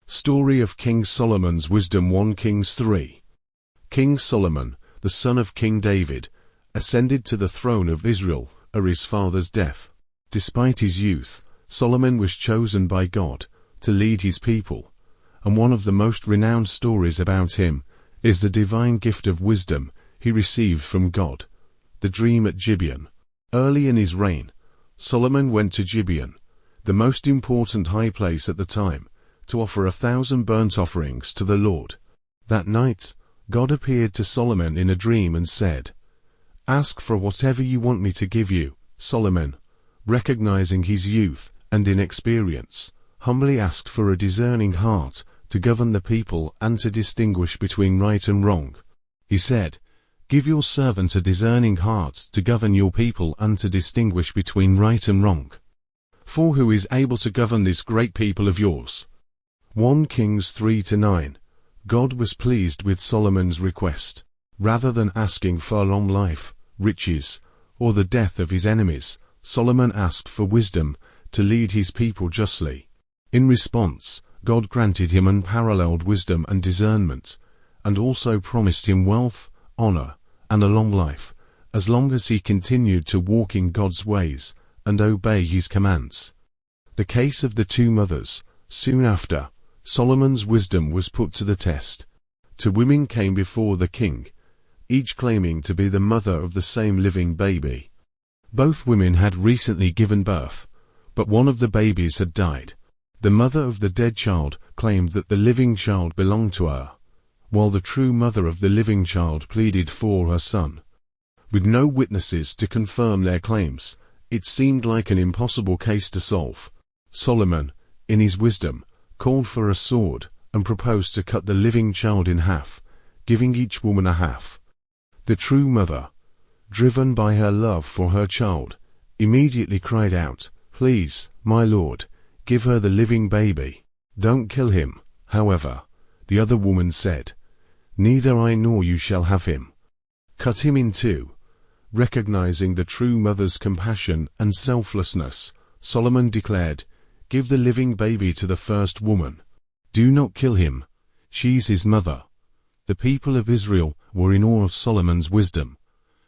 Story of King Solomon's Wisdom 1 Kings 3. King Solomon, the son of King David, ascended to the throne of Israel at his father's death. Despite his youth, Solomon was chosen by God to lead his people, and one of the most renowned stories about him is the divine gift of wisdom he received from God, the dream at Gibeon. Early in his reign, Solomon went to Gibeon, the most important high place at the time, to offer 1,000 burnt offerings to the Lord. That night, God appeared to Solomon in a dream and said, "Ask for whatever you want me to give you." Solomon, recognizing his youth and inexperience, humbly asked for a discerning heart to govern the people and to distinguish between right and wrong. He said, "Give your servant a discerning heart to govern your people and to distinguish between right and wrong. For who is able to govern this great people of yours?" 1 Kings 3-9. God was pleased with Solomon's request. Rather than asking for long life, riches, or the death of his enemies, Solomon asked for wisdom to lead his people justly. In response, God granted him unparalleled wisdom and discernment, and also promised him wealth, honor, and a long life, as long as he continued to walk in God's ways and obey his commands. The case of the two mothers. Soon after, Solomon's wisdom was put to the test. Two women came before the king, each claiming to be the mother of the same living baby. Both women had recently given birth, but one of the babies had died. The mother of the dead child claimed that the living child belonged to her, while the true mother of the living child pleaded for her son. With no witnesses to confirm their claims, it seemed like an impossible case to solve. Solomon, in his wisdom, called for a sword and proposed to cut the living child in half, giving each woman a half. The true mother, driven by her love for her child, immediately cried out, "Please, my lord, give her the living baby. Don't kill him." However, the other woman said, "Neither I nor you shall have him. Cut him in two." Recognizing the true mother's compassion and selflessness, Solomon declared, "Give the living baby to the first woman. Do not kill him. She's his mother." The people of Israel were in awe of Solomon's wisdom,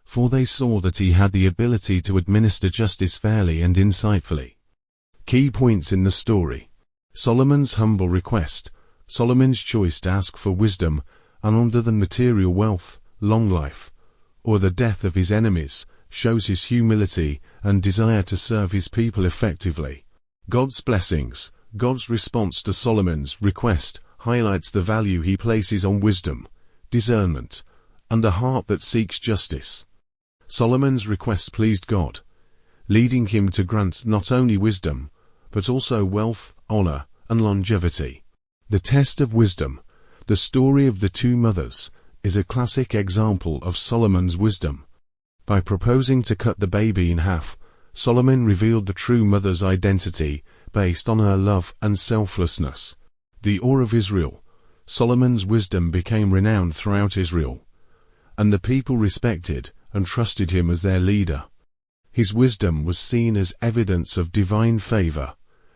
for they saw that he had the ability to administer justice fairly and insightfully. Key points in the story. Solomon's humble request. Solomon's choice to ask for wisdom and under than material wealth, long life, or the death of his enemies, shows his humility and desire to serve his people effectively. God's blessings. God's response to Solomon's request highlights the value he places on wisdom, discernment, and a heart that seeks justice. Solomon's request pleased God, leading him to grant not only wisdom, but also wealth, honor, and longevity. The test of wisdom. The story of the two mothers is a classic example of Solomon's wisdom. By proposing to cut the baby in half, Solomon revealed the true mother's identity based on her love and selflessness. The awe of Israel. Solomon's wisdom became renowned throughout Israel, and the people respected and trusted him as their leader. His wisdom was seen as evidence of divine favor.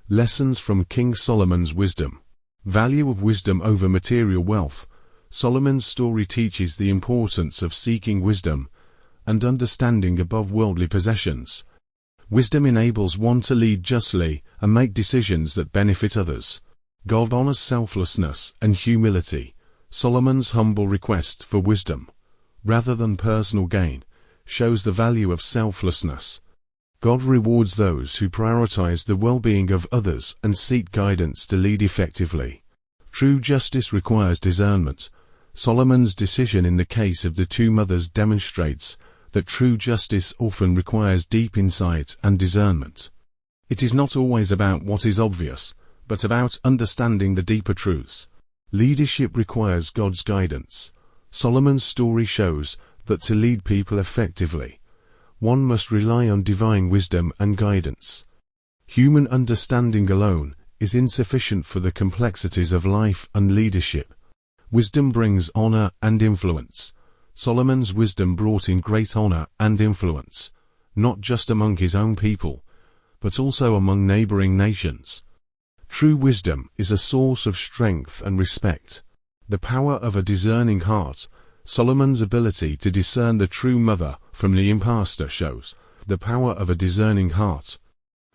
Lessons from King Solomon's wisdom. Value of wisdom over material wealth. Solomon's story teaches the importance of seeking wisdom and understanding above worldly possessions. Wisdom enables one to lead justly and make decisions that benefit others. God honors selflessness and humility. Solomon's humble request for wisdom, rather than personal gain, shows the value of selflessness. God rewards those who prioritize the well-being of others and seek guidance to lead effectively. True justice requires discernment. Solomon's decision in the case of the two mothers demonstrates that true justice often requires deep insight and discernment. It is not always about what is obvious, but about understanding the deeper truths. Leadership requires God's guidance. Solomon's story shows that to lead people effectively, one must rely on divine wisdom and guidance. Human understanding alone is insufficient for the complexities of life and leadership. Wisdom brings honor and influence. Solomon's wisdom brought in great honor and influence, not just among his own people, but also among neighboring nations. True wisdom is a source of strength and respect. The power of a discerning heart. Solomon's ability to discern the true mother from the impostor shows the power of a discerning heart.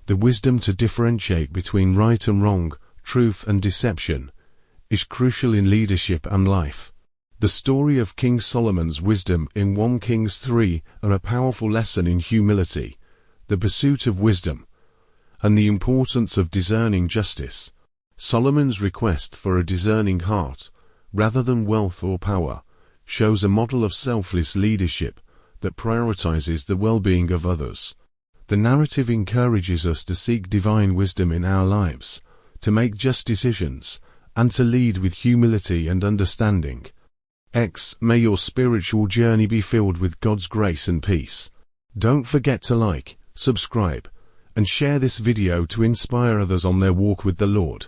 The wisdom to differentiate between right and wrong, truth and deception, is crucial in leadership and life. The story of King Solomon's wisdom in 1 Kings 3 are a powerful lesson in humility, the pursuit of wisdom, and the importance of discerning justice. Solomon's request for a discerning heart, rather than wealth or power, shows a model of selfless leadership that prioritizes the well-being of others. The narrative encourages us to seek divine wisdom in our lives, to make just decisions, and to lead with humility and understanding. May your spiritual journey be filled with God's grace and peace. Don't forget to like, subscribe, and share this video to inspire others on their walk with the Lord.